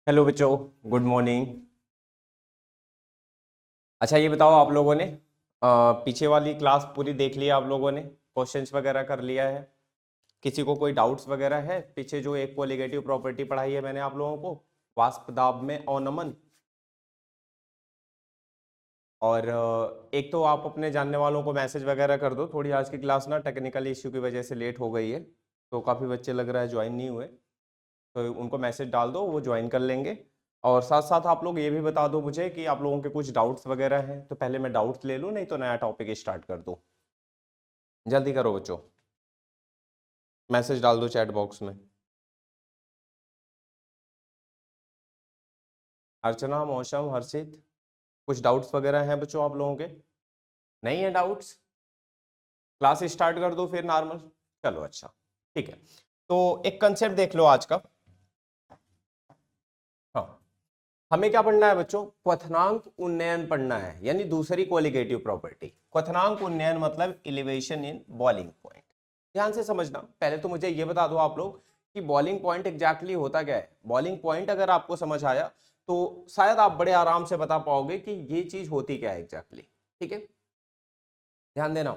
Hello बच्चों, good morning. अच्छा ये बताओ, आप लोगों ने पीछे वाली क्लास पूरी देख लिया? आप लोगों ने क्वेश्चंस वगैरह कर लिया है? किसी को कोई डाउट्स वगैरह है? पीछे जो एक कोलिगेटिव प्रॉपर्टी पढ़ाई है मैंने आप लोगों को, वाष्प दाब में अवनमन। और एक तो आप अपने जानने वालों को मैसेज वगैरह कर दो। थोड़ी आज की क्लास ना टेक्निकल इश्यू की वजह से लेट हो गई है, तो काफ़ी बच्चे लग रहा है ज्वाइन नहीं हुए, तो उनको मैसेज डाल दो, वो ज्वाइन कर लेंगे। और साथ साथ आप लोग ये भी बता दो मुझे कि आप लोगों के कुछ डाउट्स वगैरह हैं, तो पहले मैं डाउट्स ले लूँ, नहीं तो नया टॉपिक स्टार्ट कर दूँ। जल्दी करो बच्चों, मैसेज डाल दो चैट बॉक्स में। अर्चना, मौसम, हर्षित, कुछ डाउट्स वगैरह हैं बच्चों आप लोगों के? नहीं है डाउट्स? क्लास स्टार्ट कर दो फिर नॉर्मल। चलो अच्छा, ठीक है। तो एक कंसेप्ट देख लो आज का। हाँ, हमें क्या पढ़ना है बच्चों? क्वथनांक उन्नयन पढ़ना है, यानी दूसरी कोलिगेटिव प्रॉपर्टी। क्वथनांक उन्नयन मतलब एलिवेशन इन बॉइलिंग पॉइंट। ध्यान से समझना, पहले तो मुझे ये बता दो आप लोग कि बॉइलिंग पॉइंट एग्जैक्टली होता क्या है। बॉइलिंग पॉइंट अगर आपको समझ आया तो शायद आप बड़े आराम से बता पाओगे कि ये चीज होती क्या है एग्जैक्टली। ठीक है, ध्यान देना।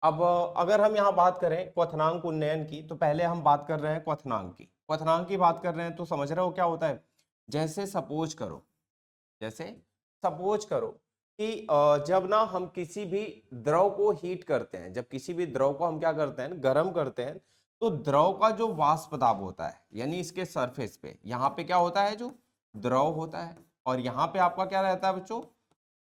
अब अगर हम यहाँ बात करें क्वथनांक उन्नयन की, तो पहले हम बात कर रहे हैं क्वथनांक की। क्वथनांक की बात कर रहे हैं तो समझ रहे हो क्या होता है? जैसे सपोज करो, जैसे सपोज करो कि जब ना हम किसी भी द्रव को हीट करते हैं, जब किसी भी द्रव को हम क्या करते हैं, गर्म करते हैं, तो द्रव का जो वाष्प दाब होता है, यानी इसके सरफेस पे यहाँ पे क्या होता है, जो द्रव होता है, और यहाँ पे आपका क्या रहता है बच्चों?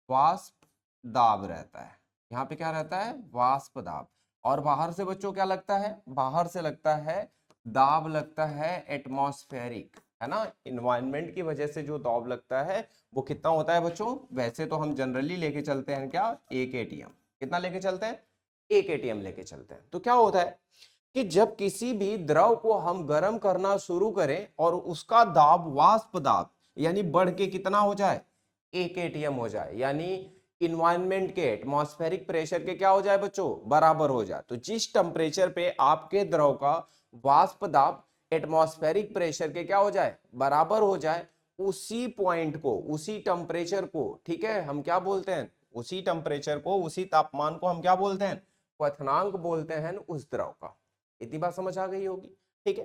वाष्प दाब रहता है। यहाँ पे क्या रहता है? वाष्प दाब। और बाहर से बच्चों क्या लगता है? बाहर से लगता है दाब, लगता है एटमॉस्फेरिक, है ना। इन्वायरमेंट की वजह से जो दाब लगता है वो कितना होता है बच्चों? वैसे तो हम जनरली लेके चलते हैं क्या? 1 atm। कितना लेके चलते हैं? 1 atm लेके चलते हैं। तो क्या होता है कि जब किसी भी द्रव को हम गर्म करना शुरू करें और उसका दाब, वाष्प दाब, यानी बढ़ के कितना हो जाए? 1 atm हो जाए, यानी इन्वायरमेंट के एटमॉस्फेरिक प्रेशर के क्या हो जाए बच्चों? बराबर हो जाए। तो जिस टेम्परेचर पे आपके द्रव का वाष्प दाब एटमॉस्फेरिक प्रेशर के क्या हो जाए? बराबर हो जाए, उसी पॉइंट को, उसी टेम्परेचर को, ठीक है, हम क्या बोलते हैं? उसी टेम्परेचर को, उसी तापमान को हम क्या बोलते हैं? क्वथनांक बोलते हैं उस द्रव का। इतनी बात समझ आ गई होगी, ठीक है।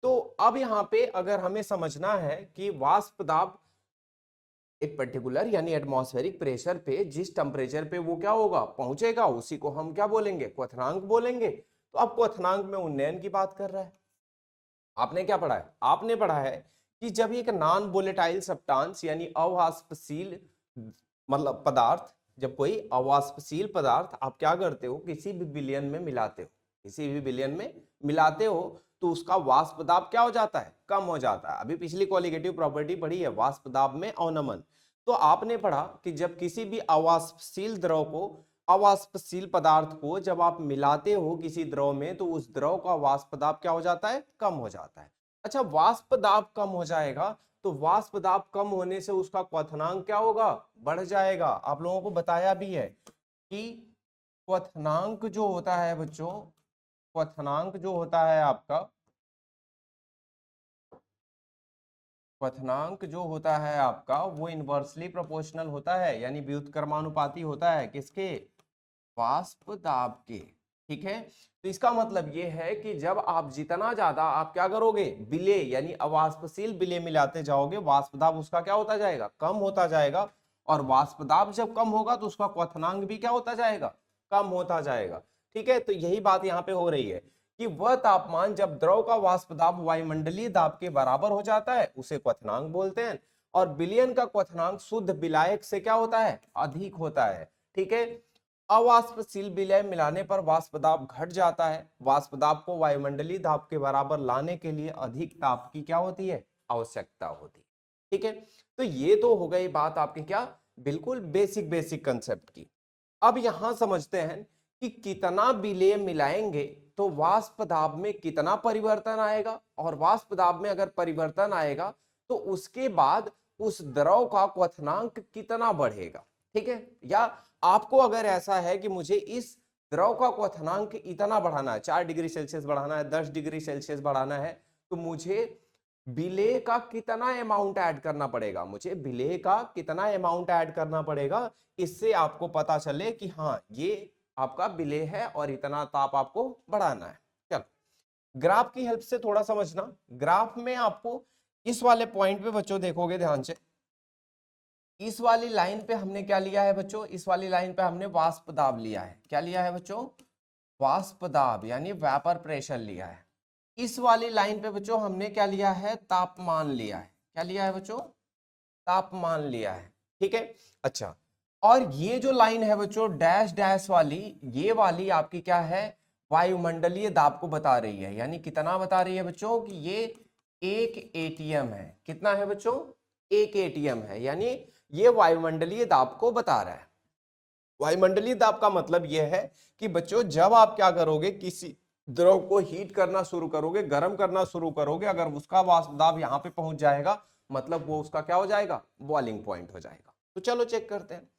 तो अब यहाँ पे अगर हमें समझना है कि वाष्प दाब एक पर्टिकुलर यानी एटमॉस्फेरिक प्रेशर पे जिस टेम्परेचर पे वो क्या होगा, पहुंचेगा, उसी को हम क्या बोलेंगे? क्वथनांक बोलेंगे। तो अब क्वथनांक में उन्नयन की बात कर रहा है। आपने क्या पढ़ा है? आपने पढ़ा है कि जब एक नॉन वोलेटाइल सब्सटेंस यानी अवाष्पशील मतलब पदार्थ, जब कोई अवाष्पशील पदार्थ आप क्या करते हो, किसी भी विलयन में मिलाते हो, किसी भी विलयन में मिलाते हो, तो उसका वाष्प दाब क्या हो जाता है? कम हो जाता है। अभी पिछली कोलिगेटिव प्रॉपर्टी पढ़ी है, वाष्प दाब में अवनमन। तो आपने पढ़ा कि जब किसी भी अवाष्पशील द्रव को, अवाष्पशील पदार्थ को जब आप मिलाते हो किसी द्रव में, तो उस द्रव का वाष्प दाब क्या हो जाता है? कम हो जाता है। अच्छा, वाष्प दाब कम हो जाएगा, तो वाष्प दाब कम होने से उसका क्वथनांक क्या होगा? बढ़ जाएगा। आप लोगों को बताया भी है कि क्वथनांक जो होता है बच्चों, क्वथनांक जो होता है आपका, क्वथनांक जो होता है आपका, वो इनवर्सली प्रोपोर्शनल होता है, यानी व्युत्क्रमानुपाती होता है किसके? वाष्प दाब के। ठीक है, तो इसका मतलब ये है कि जब आप जितना ज्यादा आप क्या करोगे, विलेय यानी अवाष्पशील विलेय मिलाते जाओगे, वाष्प दाब उसका क्या होता जाएगा? कम होता जाएगा। और वाष्प दाब जब कम होगा तो उसका क्वथनांक भी क्या होता जाएगा? कम होता जाएगा। ठीक है, तो यही बात यहाँ पे हो रही है कि वह तापमान जब द्रव का वाष्प दाब वायुमंडलीय दाब के बराबर हो जाता है, उसे क्वथनांक बोलते हैं। और विलयन का क्वथनांक शुद्ध विलायक से क्या होता है? अधिक होता है। ठीक है, अवाष्पशील विलय मिलाने पर वाष्प दाब घट जाता है। वाष्प दाब को वायुमंडलीय दाब के बराबर लाने के लिए अधिक ताप की क्या होती है? आवश्यकता होती है। ठीक है, तो ये तो हो गई बात आपकी क्या, बिल्कुल बेसिक बेसिक कंसेप्ट की। अब यहां समझते हैं कि कितना विलेय मिलाएंगे तो वाष्प दाब में कितना परिवर्तन आएगा, और वाष्प दाब में अगर परिवर्तन आएगा तो उसके बाद उस द्रव का क्वथनांक कितना बढ़ेगा। ठीक है, या आपको अगर ऐसा है कि मुझे इस द्रव का क्वथनांक इतना बढ़ाना है, 4 डिग्री सेल्सियस बढ़ाना है, 10 डिग्री सेल्सियस बढ़ाना है, तो मुझे विलेय का कितना अमाउंट ऐड करना पड़ेगा, मुझे विलेय का कितना अमाउंट ऐड करना पड़ेगा, इससे आपको पता चले कि हाँ ये आपका विलेय है और इतना ताप आपको बढ़ाना है। चलो ग्राफ की हेल्प से थोड़ा समझना। ग्राफ में आपको इस वाले पॉइंट पे बच्चों देखोगे ध्यान से, इस वाली लाइन पे हमने क्या लिया है बच्चों, इस वाली लाइन पे हमने वाष्प दाब लिया है। क्या लिया है बच्चों, वाष्प दाब यानी वेपर प्रेशर लिया है। इस वाली लाइन पे बच्चों हमने क्या लिया है, तापमान लिया है। क्या लिया है बच्चों, तापमान लिया है। ठीक है, अच्छा और ये जो लाइन है बच्चों डैश डैश वाली, ये वाली आपकी क्या है, वायुमंडलीय दाब को बता रही है। यानी कितना बता रही है बच्चों कि ये 1 एटीएम है। कितना है बच्चों, 1 एटीएम है, यानी ये वायुमंडलीय दाब को बता रहा है। वायुमंडलीय दाब का मतलब यह है कि बच्चों जब आप क्या करोगे, किसी द्रव को हीट करना शुरू करोगे, गर्म करना शुरू करोगे, अगर उसका वाष्प दाब यहाँ पे पहुंच जाएगा मतलब वो उसका क्या हो जाएगा, बॉइलिंग पॉइंट हो जाएगा। तो चलो चेक करते हैं।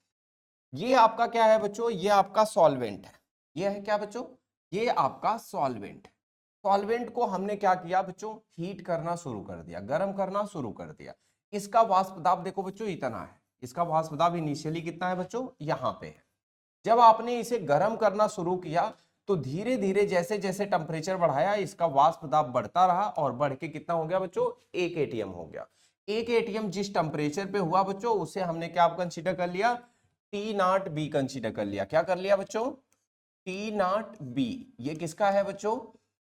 ये आपका क्या है बच्चों, ये आपका सॉल्वेंट है। ये है क्या बच्चों, ये आपका सॉल्वेंट। सॉल्वेंट को हमने क्या किया बच्चों, हीट करना शुरू कर दिया, गर्म करना शुरू कर दिया। इसका वाष्प दाब देखो बच्चों इतना है, इसका वाष्प दाब इनिशियली कितना है बच्चों, यहाँ पे है। जब आपने इसे गर्म करना शुरू किया तो धीरे धीरे जैसे जैसे टेम्परेचर बढ़ाया इसका वाष्प दाब बढ़ता रहा और बढ़ के कितना हो गया बच्चों, 1 एटीएम हो गया। 1 एटीएम जिस टेम्परेचर पे हुआ बच्चों उसे हमने क्या कंसीडर कर लिया, टी नॉट बी कंसीडर कर लिया। क्या कर लिया बच्चों, टी नॉट बी। ये किसका है बच्चों,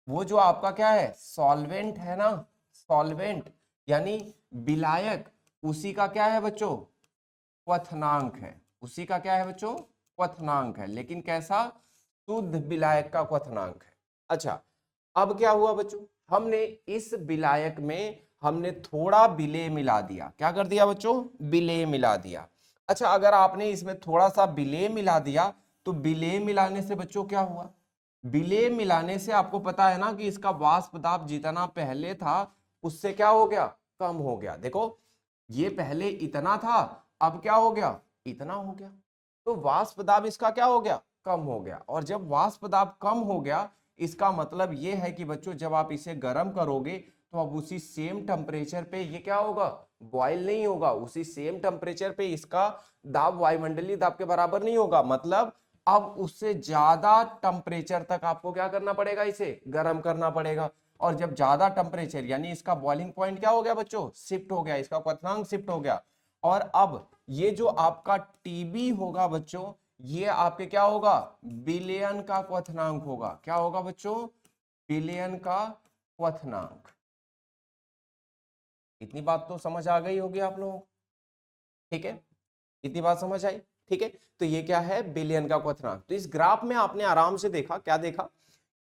वो जो आपका क्या है, सॉल्वेंट है ना, सॉल्वेंट यानी विलायक, उसी का क्या है बच्चों, क्वथनांक है। उसी का क्या है बच्चों, क्वथनांक है, लेकिन कैसा, शुद्ध विलायक का क्वथनांक है। अच्छा अब क्या हुआ बच्चों, हमने इस विलायक में हमने थोड़ा विलेय मिला दिया। क्या कर दिया बच्चों, विलेय मिला दिया। अच्छा अगर आपने इसमें थोड़ा सा विलेय मिला दिया तो विलेय मिलाने से बच्चों क्या हुआ, विलेय मिलाने से आपको पता है ना कि इसका वाष्प दाब जितना पहले था उससे क्या हो गया, कम हो गया। देखो ये पहले इतना था, अब क्या हो गया, इतना हो गया। तो वाष्प दाब इसका क्या हो गया, कम हो गया। और जब वाष्प दाब कम हो गया इसका मतलब ये है कि बच्चों जब आप इसे गर्म करोगे तो अब उसी सेम टेम्परेचर पे ये क्या होगा, बॉयल नहीं होगा। उसी सेम टेम्परेचर पे इसका दाब वायुमंडलीय दाब के बराबर नहीं होगा, मतलब अब उससे ज्यादा टेम्परेचर तक आपको क्या करना पड़ेगा, इसे गर्म करना पड़ेगा। और जब ज्यादा टेम्परेचर यानी इसका बॉइलिंग पॉइंट क्या हो गया बच्चों, शिफ्ट हो गया, इसका क्वथनांक शिफ्ट हो गया। और अब ये जो आपका टीबी होगा बच्चों, ये आपके क्या होगा, विलयन का क्वथनांक होगा। क्या होगा बच्चों, विलयन का क्वथनांक। इतनी बात तो समझ आ गई होगी आप लोगों को, ठीक है, इतनी बात समझ आई, ठीक है। तो ये क्या है, विलयन का क्वथनांक। तो इस ग्राफ में आपने आराम से देखा, क्या देखा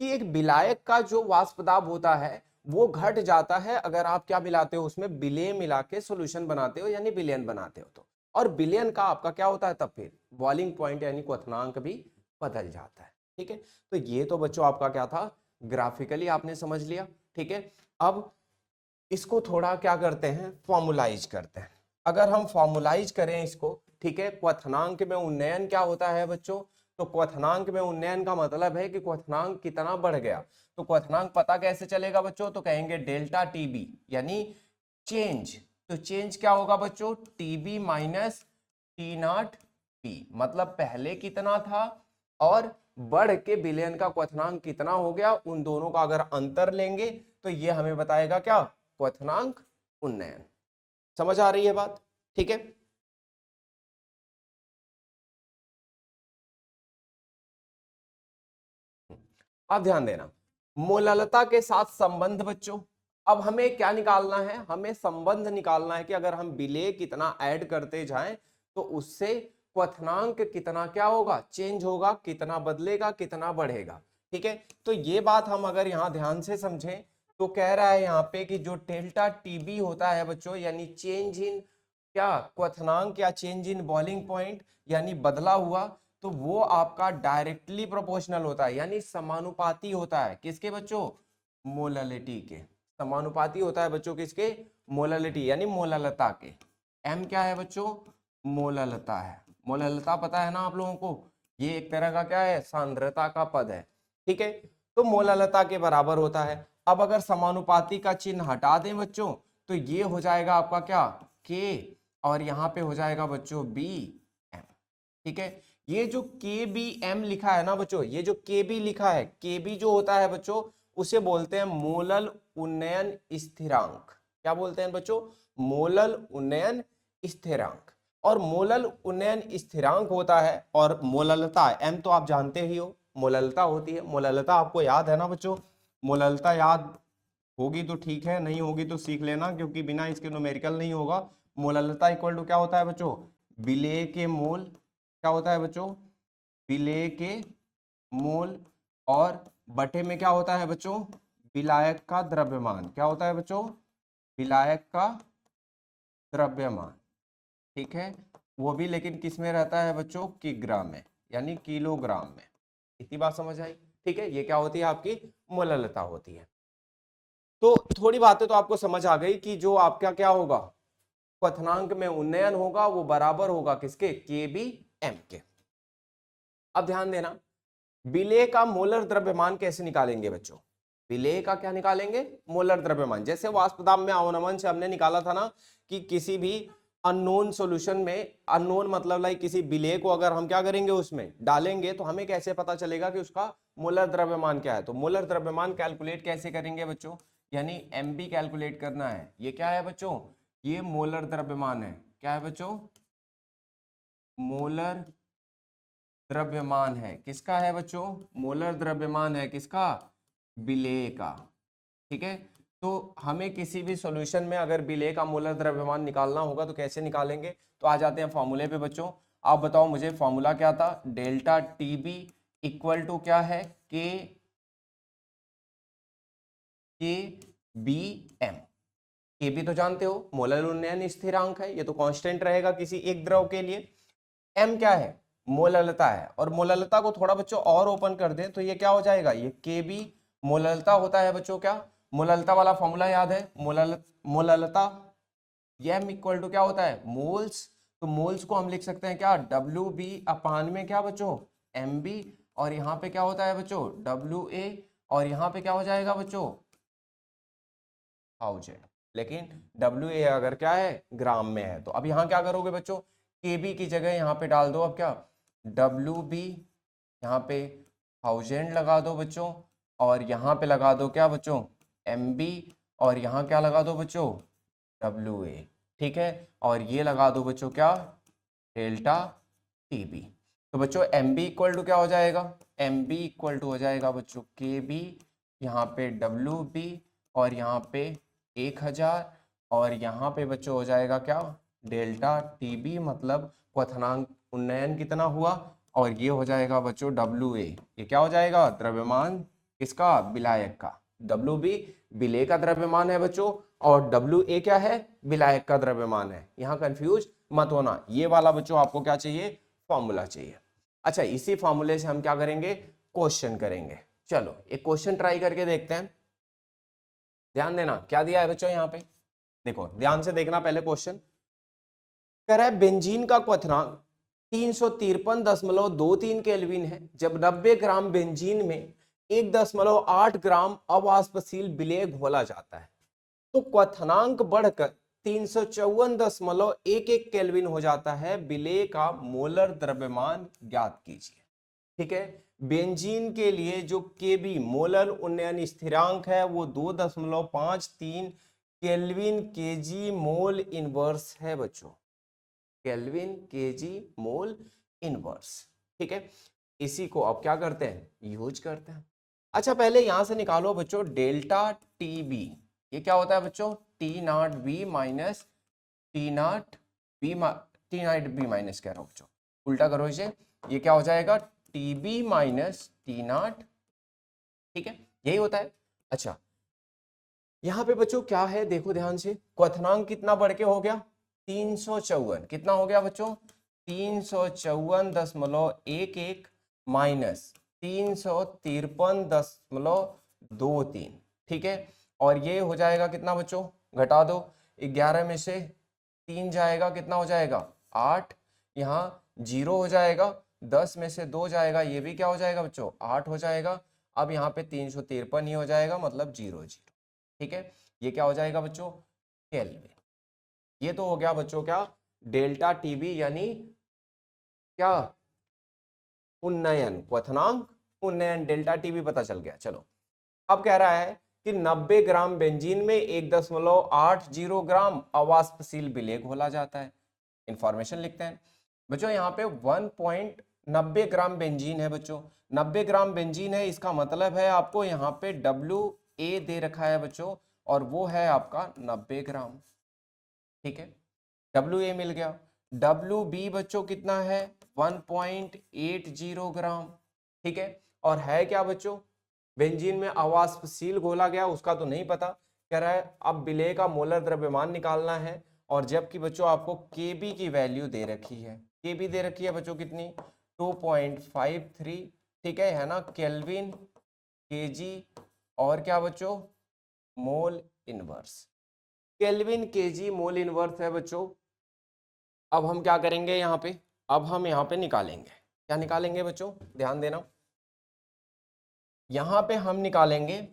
कि एक विलायक का जो वाष्प दाब होता है वो घट जाता है अगर आप क्या मिलाते हो, उसमें विलेय मिला के सोल्यूशन बनाते हो यानी विलयन बनाते हो। तो और विलयन का आपका क्या होता है, तब फिर बॉइलिंग पॉइंट यानी क्वथनांक भी बदल जाता है। ठीक है, तो ये तो बच्चों आपका क्या था, ग्राफिकली आपने समझ लिया। ठीक है, अब इसको थोड़ा क्या करते हैं, फॉर्मुलाइज करते हैं। अगर हम फॉर्मुलाइज करें इसको, ठीक है, क्वथनांक में उन्नयन क्या होता है बच्चों, तो क्वथनांक में उन्नयन का मतलब है कि क्वथनांक कितना बढ़ गया। तो क्वथनांक पता कैसे चलेगा बच्चों, तो कहेंगे डेल्टा टीबी यानी चेंज। तो चेंज क्या होगा बच्चों, TB minus T not P, मतलब पहले कितना था और बढ़ के विलयन का क्वथनांक कितना हो गया, उन दोनों का अगर अंतर लेंगे तो ये हमें बताएगा क्या, क्वथनांक उन्नयन। समझ आ रही है बात, ठीक है। अब ध्यान देना, मोललता के साथ संबंध बच्चों। अब हमें क्या निकालना है, हमें संबंध निकालना है कि अगर हम विलेय कितना ऐड करते जाएं तो उससे क्वथनांक कितना क्या होगा, चेंज होगा, कितना बदलेगा, कितना बढ़ेगा। ठीक है, तो ये बात हम अगर यहाँ ध्यान से समझें तो कह रहा है यहाँ पे कि जो डेल्टा टीबी होता है बच्चों यानी चेंज इन क्या, क्वथनांक या चेंज इन बॉइलिंग पॉइंट यानी बदला हुआ, तो वो आपका डायरेक्टली प्रोपोर्शनल होता है यानी समानुपाती होता है किसके बच्चों, मोललिटी के। समानुपाती होता है बच्चों किसके, मोललिटी यानी मोललता के। एम क्या है बच्चों, मोललता है। मोललता पता है ना आप लोगों को, ये एक तरह का क्या है, सांद्रता का पद है। ठीक है, तो मोललता के बराबर होता है। अब अगर समानुपाती का चिन्ह हटा दें बच्चों तो ये हो जाएगा आपका क्या के, और यहाँ पे हो जाएगा बच्चों बी एम। ठीक है, ये जो के बी एम लिखा है ना बच्चों, ये जो के बी लिखा है, के बी जो होता है बच्चों उसे बोलते हैं मोलल उन्नयन स्थिरांक। क्या बोलते हैं बच्चों? मोलल उन्नयन स्थिरांक। और मोलल उन्नयन स्थिरांक होता है, और मोललता एम तो आप जानते ही हो, मोललता होती है। मोललता आपको याद है ना बच्चों? मोललता याद होगी तो ठीक है, नहीं होगी तो सीख लेना, क्योंकि बिना इसके न्यूमेरिकल नहीं होगा। मोललता इक्वल टू क्या होता है बच्चों? विलेय के मोल। क्या होता है बच्चों? विलेय के मोल, और बटे में क्या होता है बच्चों? विलायक का द्रव्यमान। क्या होता है बच्चों? विलायक का द्रव्यमान। ठीक है, वो भी लेकिन किस में रहता है बच्चों? किग्रा में, यानी किलोग्राम में। इतनी बात समझ आई? ठीक है, ये क्या होती है? आपकी मोललता होती है। तो थोड़ी बातें तो आपको समझ आ गई कि जो आपका क्या होगा, क्वथनांक में उन्नयन होगा वो बराबर होगा किसके? के बी एम के। अब ध्यान देना, विलेय का मोलर द्रव्यमान कैसे निकालेंगे बच्चों? विलेय का क्या निकालेंगे? मोलर द्रव्यमान। जैसे वाष्प दाब में अवनमन से हमने निकाला था ना कि किसी भी अननोन सॉल्यूशन में, अननोन मतलब लाइक किसी विलेय को अगर हम क्या करेंगे उसमें डालेंगे तो हमें कैसे पता चलेगा कि उसका मोलर द्रव्यमान क्या है? तो मोलर द्रव्यमान कैलकुलेट कैसे करेंगे बच्चों? यानी एमबी कैलकुलेट करना है। ये क्या है बच्चों? ये मोलर द्रव्यमान है। क्या है बच्चों? मोलर द्रव्यमान है। किसका है बच्चों? मोलर द्रव्यमान है किसका? विलेय का। ठीक है, तो हमें किसी भी सॉल्यूशन में अगर विलेय का मोलर द्रव्यमान निकालना होगा तो कैसे निकालेंगे? तो आ जाते हैं फॉर्मूले पे बच्चों। आप बताओ मुझे फॉर्मूला क्या था? Delta T B equal to क्या है? के बी एम। के बी तो जानते हो मोलर उन्नयन स्थिरांक है, ये तो कांस्टेंट रहेगा किसी एक द्रव के लिए। एम क्या है? मोललता है। और मोललता को थोड़ा बच्चों और ओपन कर दें तो ये क्या हो जाएगा? ये के बी मोललता होता है बच्चों। क्या मोललता वाला फॉर्मूला याद है? मोललता ये एम इक्वल टू क्या होता है? मोल्स। तो मोल्स को हम लिख सकते हैं क्या? डब्ल्यू बी अपान में क्या बच्चों? M B. और यहाँ पे क्या होता है बच्चों? W A. और यहाँ पे क्या हो जाएगा बच्चों? थाउजेंड। लेकिन डब्ल्यू ए अगर क्या है? ग्राम में है। तो अब यहाँ क्या करोगे बच्चों? के बी की जगह यहाँ पे डाल दो अब क्या? डब्ल्यू बी, यहाँ पे थाउजेंड लगा दो बच्चों, और यहाँ पे लगा दो क्या बच्चों? M B. और यहाँ क्या लगा दो बच्चों? W A. ठीक है, और ये लगा दो बच्चों क्या? Delta T B. तो बच्चों एम बी इक्वल टू क्या हो जाएगा? एम बी इक्वल टू हो जाएगा बच्चों के बी, यहाँ पे डब्ल्यू बी, और यहाँ पे 1000, और यहाँ पे बच्चों हो जाएगा क्या? डेल्टा टी बी, मतलब क्वथनांक उन्नयन कितना हुआ? और ये हो जाएगा बच्चों डब्ल्यू ए। ये क्या हो जाएगा? द्रव्यमान किसका? विलायक का। डब्ल्यू बी विलेय का द्रव्यमान है बच्चों, और डब्ल्यू ए क्या है? विलायक का द्रव्यमान है। यहाँ कंफ्यूज मत होना, ये वाला बच्चों आपको क्या चाहिए? फॉर्मूला चाहिए। अच्छा, इसी फॉर्मूले से हम क्या करेंगे? क्वेश्चन करेंगे। चलो एक क्वेश्चन ट्राई करके देखते हैं। ध्यान देना क्या दिया है बच्चों यहाँ पे। देखो ध्यान से देखना, पहले क्वेश्चन कह रहा है बेंजीन का क्वथनांक 353.23 केल्विन है जब 90 ग्राम बेंजीन में 1.8 ग्राम अवाष्पशील विलेय घोला जाता है, तो क्वथनांक बढ़कर 354.11 केल्विन हो जाता है। विलेय का मोलर द्रव्यमान ज्ञात कीजिए। ठीक है, बेंजीन के लिए जो केबी मोलर उन्नयन स्थिरांक है वो 2.53 केल्विन केजी मोल इनवर्स है बच्चों। Kelvin KG mole inverse. ठीक है, इसी को अब क्या करते हैं? यूज करते हैं। अच्छा पहले यहां से निकालो बच्चों डेल्टा टी बी। ये क्या होता है बच्चों? T not be minus T not be, T not be minus कह रहा हूं बच्चों, उल्टा करो इसे। ये क्या हो जाएगा? T B minus T naught. ठीक है, यही होता है। अच्छा यहाँ पे बच्चों क्या है? देखो ध्यान से, क्वथनांक कितना बढ़ के हो गया? 354। कितना हो गया बच्चों? 354.11 माइनस 353.23। ठीक है, और ये हो जाएगा कितना बच्चों? घटा दो, 11 में से 3 जाएगा, कितना हो जाएगा? 8। यहाँ 0 हो जाएगा, 10 में से 2 जाएगा, ये भी क्या हो जाएगा बच्चों? 8 हो जाएगा। अब यहाँ पे 353 ही हो जाएगा, मतलब 0 0। ठीक है, ये क्या हो जाएगा बच्चों, केल्विन। ये तो हो गया बच्चों क्या, डेल्टा टीबी यानी क्या, उन्नयन, क्वथनांक उन्नयन, डेल्टा टीबी पता चल गया। चलो अब कह रहा है कि 90 ग्राम बेंजीन में 1.80 ग्राम अवाष्पशील विलेय घोला जाता है। इंफॉर्मेशन लिखते हैं बच्चों, यहाँ पे 1.90 ग्राम बेंजीन है बच्चों, 90 ग्राम बेंजीन है, इसका मतलब है आपको यहाँ पे WA दे रखा है बच्चों, और वो है आपका 90 ग्राम। ठीक है, WA मिल गया। WB बच्चों कितना है, 1.80 ग्राम। ठीक है, और है क्या बच्चों, बेंजीन में अवाष्पशील घोला गया, उसका तो नहीं पता। कह रहा है अब विलेय का मोलर द्रव्यमान निकालना है, और जबकि बच्चों आपको Kb की वैल्यू दे रखी है, Kb दे रखी है बच्चों कितनी, 2.53। ठीक है ना, केल्विन, Kg और क्या बच्चों, mole inverse. Kelvin, Kg, mole inverse है बच्चों। अब हम क्या करेंगे यहाँ पे, अब हम यहाँ पे निकालेंगे, क्या निकालेंगे बच्चों, ध्यान देना, यहाँ पे हम निकालेंगे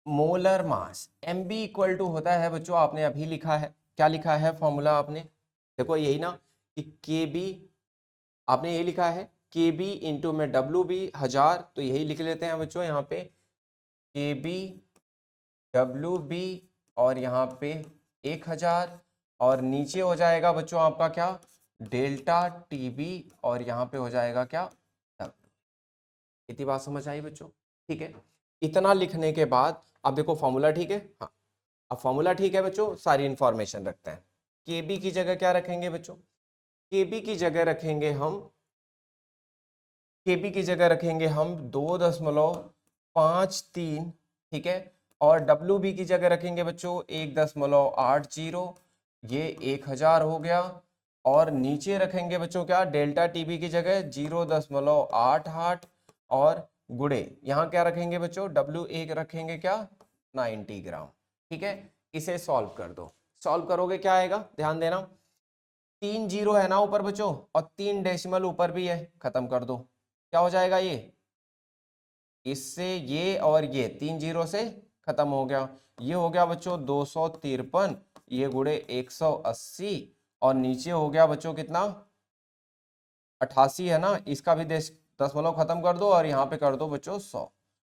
molar mass. Mb equal to होता है बच्चों, आपने अभी लिखा है, क्या लिखा है फॉर्मूला आपने, देखो यही ना कि Kb, आपने यही लिखा है Kb इंटू में WB 1000, तो यही लिख लेते हैं बच्चों यहाँ पे Kb WB और यहाँ पे 1000, और नीचे हो जाएगा बच्चों आपका क्या, डेल्टा टीबी, और यहाँ पे हो जाएगा क्या, W। इतनी बात समझ आई बच्चों। ठीक है, इतना लिखने के बाद अब देखो फॉर्मूला ठीक है, हाँ अब फॉर्मूला ठीक है बच्चों, सारी इंफॉर्मेशन रखते हैं। Kb की जगह क्या रखेंगे बच्चों, Kb की जगह रखेंगे हम, Kb की जगह रखेंगे हम 2.53। ठीक है, और WB की जगह रखेंगे बच्चों 1.80, ये 1000 हो गया, और नीचे रखेंगे बच्चों क्या, डेल्टा टीबी की जगह 0.88, और गुड़े यहाँ क्या रखेंगे बच्चों, WA रखेंगे क्या, 90 ग्राम। ठीक है, इसे सॉल्व कर दो, सॉल्व करोगे क्या आएगा, ध्यान देना, 3 जीरो है ना ऊपर बच्चों, और 3 डेसिमल ऊपर भी है, खत्म कर दो, क्या हो जाएगा ये, इससे ये और ये 3 जीरो से खत्म हो गया, ये हो गया बच्चों 253, ये गुड़े 180, और नीचे हो गया बच्चों कितना, 88 है ना, इसका भी दशमलव खत्म कर दो, और यहाँ पे कर दो बच्चों 100,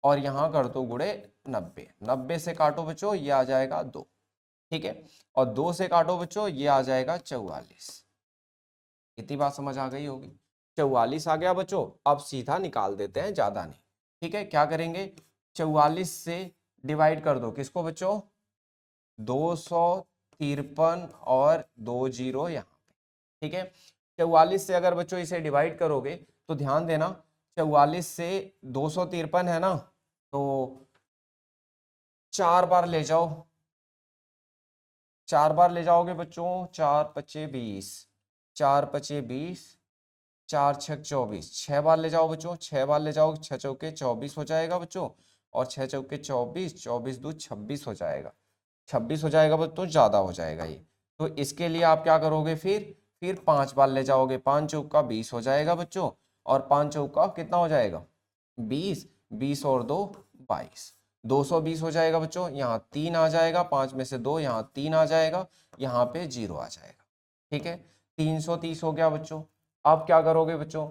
और यहाँ कर दो गुड़े 90, 90 से काटो बच्चों, ये आ जाएगा 2। ठीक है, और 2 से काटो बच्चों, ये आ जाएगा 44। इतनी बात समझ आ गई होगी, 44 आ गया बच्चों। अब सीधा निकाल देते हैं, ज्यादा नहीं। ठीक है, क्या करेंगे, 44 से डिवाइड कर दो किसको बच्चों, 253 और 2 जीरो यहाँ पे। ठीक है, 44 से अगर बच्चों इसे डिवाइड करोगे तो ध्यान देना, 44 से 253 है ना, तो 4 बार ले जाओ, 4 बार ले जाओगे बच्चों, 4 पचे 20, 4 पचे 20, 4 छक 24, 6 बार ले जाओ बच्चों, 6 बार ले जाओ, 6 चौके 24 हो जाएगा बच्चों, और 6 चौके 24, 24 दो 26 हो जाएगा, 26 हो जाएगा बच्चों, ज्यादा हो जाएगा ये। तो इसके लिए आप क्या करोगे, फिर 5 बार ले जाओगे, 5 चौका 20 हो जाएगा बच्चों, और 5 चौका कितना हो जाएगा 20, 20 और 2 22, 220 हो जाएगा बच्चों, यहाँ 3 आ जाएगा, 5 में से 2, यहाँ 3 आ जाएगा, यहाँ पे 0 आ जाएगा। ठीक है, 330 हो गया बच्चों। अब क्या करोगे बच्चों,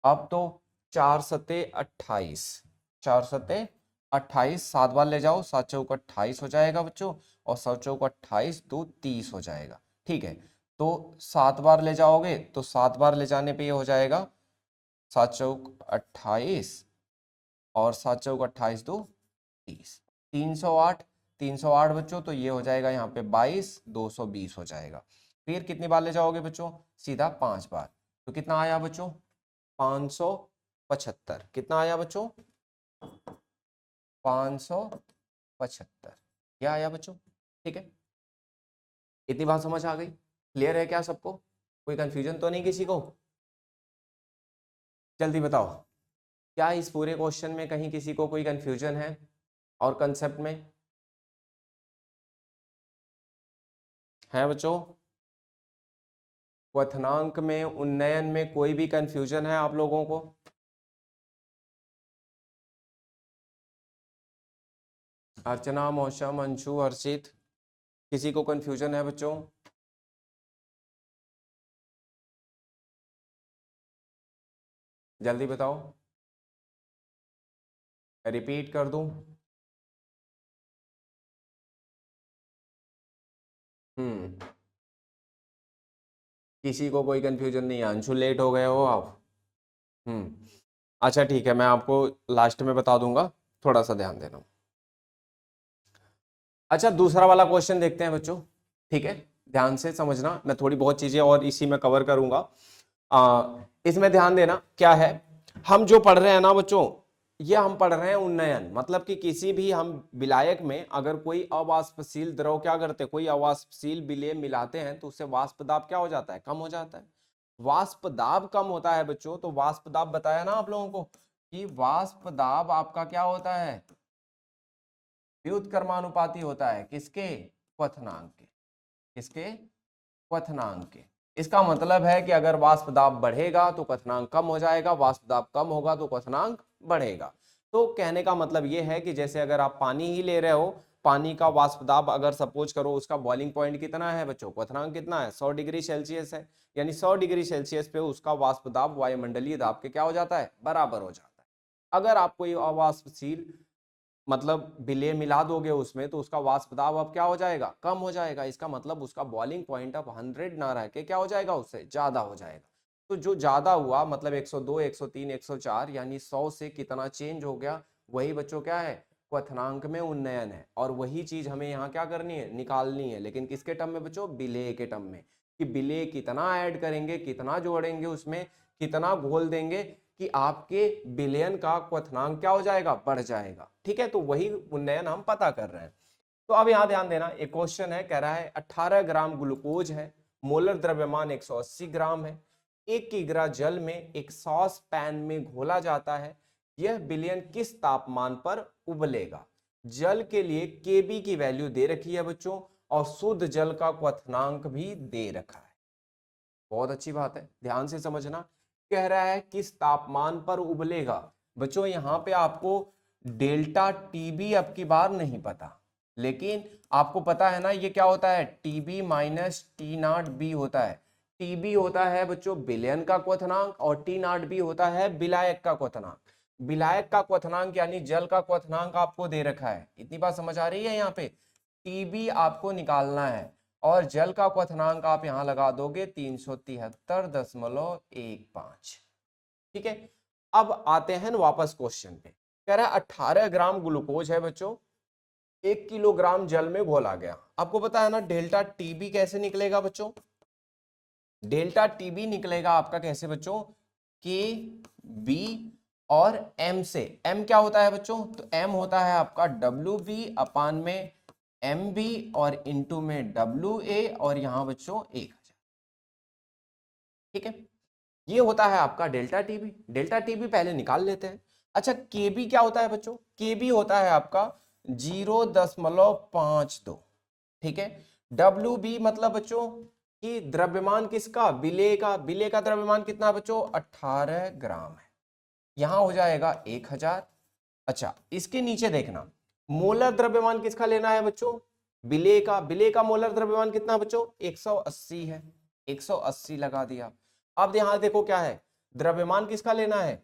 अब तो 4 सत्ते 28, 4 सत्ते 28, 7 बार ले जाओ, 7 चौक 28 हो जाएगा बच्चों, और 7 चौक 28, 2 30 हो जाएगा। ठीक है, तो 7 बार ले जाओगे, तो 7 बार ले जाने पे ये हो जाएगा 7 चौक 28, और 7 चौक 28 दो 30, 308, 308 बच्चों, तो ये हो जाएगा यहाँ पे 22, 220 हो जाएगा। फिर कितनी बार ले जाओगे बच्चों, सीधा 5 बार, तो कितना आया बच्चों, 575, कितना आया बच्चों, 575, क्या आया बच्चों। ठीक है, इतनी बात समझ आ गई, क्लियर है क्या सबको, कोई कंफ्यूजन तो नहीं किसी को, जल्दी बताओ, क्या इस पूरे क्वेश्चन में कहीं किसी को कोई कंफ्यूजन है, और कंसेप्ट में है बच्चों, क्वथनांक में उन्नयन में कोई भी कंफ्यूजन है आप लोगों को, अर्चना, मौसम, अंशु, हर्षित, किसी को कंफ्यूजन है बच्चों? जल्दी बताओ, रिपीट कर दूं? किसी को कोई कंफ्यूजन नहीं है? अंशु, लेट हो गए हो आप? अच्छा ठीक है, मैं आपको लास्ट में बता दूंगा, थोड़ा सा ध्यान देना। अच्छा, दूसरा वाला क्वेश्चन देखते हैं बच्चों, ठीक है? ध्यान से समझना, मैं थोड़ी बहुत चीजें और इसी में कवर करूंगा। इसमें ध्यान देना क्या है, हम जो पढ़ रहे हैं ना बच्चों, ये हम पढ़ रहे हैं उन्नयन, मतलब कि किसी भी हम विलायक में अगर कोई अवाष्पशील द्रव क्या करते हैं, कोई अवाष्पशील विलेय मिलाते हैं तो उससे वाष्प दाब क्या हो जाता है, कम हो जाता है। वाष्प दाब कम होता है बच्चों, तो वाष्प दाब बताया ना आप लोगों को कि वाष्प दाब आपका क्या होता है, व्युत्क्रमानुपाती होता है किसके, क्वथनांक के। किसके, क्वथनांक के। इसका मतलब है कि अगर वाष्प दाब बढ़ेगा तो क्वथनांक कम हो जाएगा, वाष्प दाब कम होगा तो क्वथनांक बढ़ेगा। तो कहने का मतलब यह है कि जैसे अगर आप पानी ही ले रहे हो, पानी का वाष्प दाब अगर सपोज करो उसका बॉइलिंग पॉइंट कितना है बच्चों, क्वथनांक कितना है, 100 डिग्री सेल्सियस है, यानी 100 डिग्री सेल्सियस पे उसका वाष्प दाब वायुमंडलीय दाब के क्या हो जाता है, बराबर हो जाता है। अगर आप कोई अवाष्पशील मतलब विलेय मिला दोगे उसमें तो उसका वाष्प दाब अब क्या हो जाएगा, कम हो जाएगा। इसका मतलब उसका बॉइलिंग पॉइंट अब 100 ना रह के क्या हो जाएगा, उससे ज्यादा हो जाएगा। तो जो ज्यादा हुआ मतलब 102, 103, 104 यानी 100 से कितना चेंज हो गया, वही बच्चों क्या है, क्वथनांक में उन्नयन है। और वही चीज हमें यहाँ क्या करनी है, निकालनी है, लेकिन किसके टर्म में बच्चों, विलेय के टर्म में, कि विलेय कितना ऐड करेंगे, कितना जोड़ेंगे उसमें, कितना घोल देंगे कि आपके विलयन का क्वथनांक क्या हो जाएगा, बढ़ जाएगा। ठीक है, तो वही उन्नयन हम पता कर रहे हैं। तो अब यहां ध्यान देना, एक क्वेश्चन है, कह रहा है 18 ग्राम ग्लूकोज है, मोलर द्रव्यमान 180 ग्राम है, 1 किग्रा जल में एक सॉस पैन में घोला जाता है, यह विलयन किस तापमान पर उबलेगा। जल के लिए केबी की वैल्यू दे रखी है बच्चों, और शुद्ध जल का क्वथनांक भी दे रखा है। बहुत अच्छी बात है, ध्यान से समझना। कह रहा है किस तापमान पर उबलेगा। बच्चों यहां पे आपको डेल्टा टीबी अब की बार नहीं पता, लेकिन आपको पता है ना ये क्या होता है, TB minus T not be होता है। टीबी होता है बच्चों विलयन का क्वथनांक, और टी नॉट बी होता है विलायक का क्वथनांक। विलायक का क्वथनांक यानी जल का क्वथनांक आपको दे रखा है, इतनी बात समझ आ रही है। यहाँ पे टीबी आपको निकालना है, और जल का क्वथनांक आप यहां लगा दोगे 373.15। ठीक है, अब आते हैं वापस क्वेश्चन पे। कह रहा है 18 ग्राम ग्लूकोज है बच्चों, 1 किलोग्राम जल में घोला गया। आपको पता है ना डेल्टा टीबी कैसे निकलेगा बच्चों, डेल्टा टीबी निकलेगा आपका कैसे बच्चों, के बी और एम से। एम क्या होता है बच्चों, तो एम होता है आपका डब्ल्यू बी अपान में एम बी और इंटू में डब्ल्यू ए, और यहां बच्चों 1000। ठीक है, ये होता है आपका डेल्टा टीबी। डेल्टा टीबी पहले निकाल लेते हैं। अच्छा, केबी क्या होता है बच्चों, केबी होता है आपका 0.52। ठीक है, डब्ल्यू बी मतलब बच्चों कि द्रव्यमान किसका, विलेय का। विलेय का द्रव्यमान कितना बच्चों, 18 ग्राम है, यहां हो जाएगा 1000। अच्छा, इसके नीचे देखना, मोलर द्रव्यमान किसका लेना है बच्चों, विलेय का। विलेय का मोलर द्रव्यमान कितना बच्चों, 180 है, 180 लगा दिया। अब यहां देखो क्या है, द्रव्यमान किसका लेना है,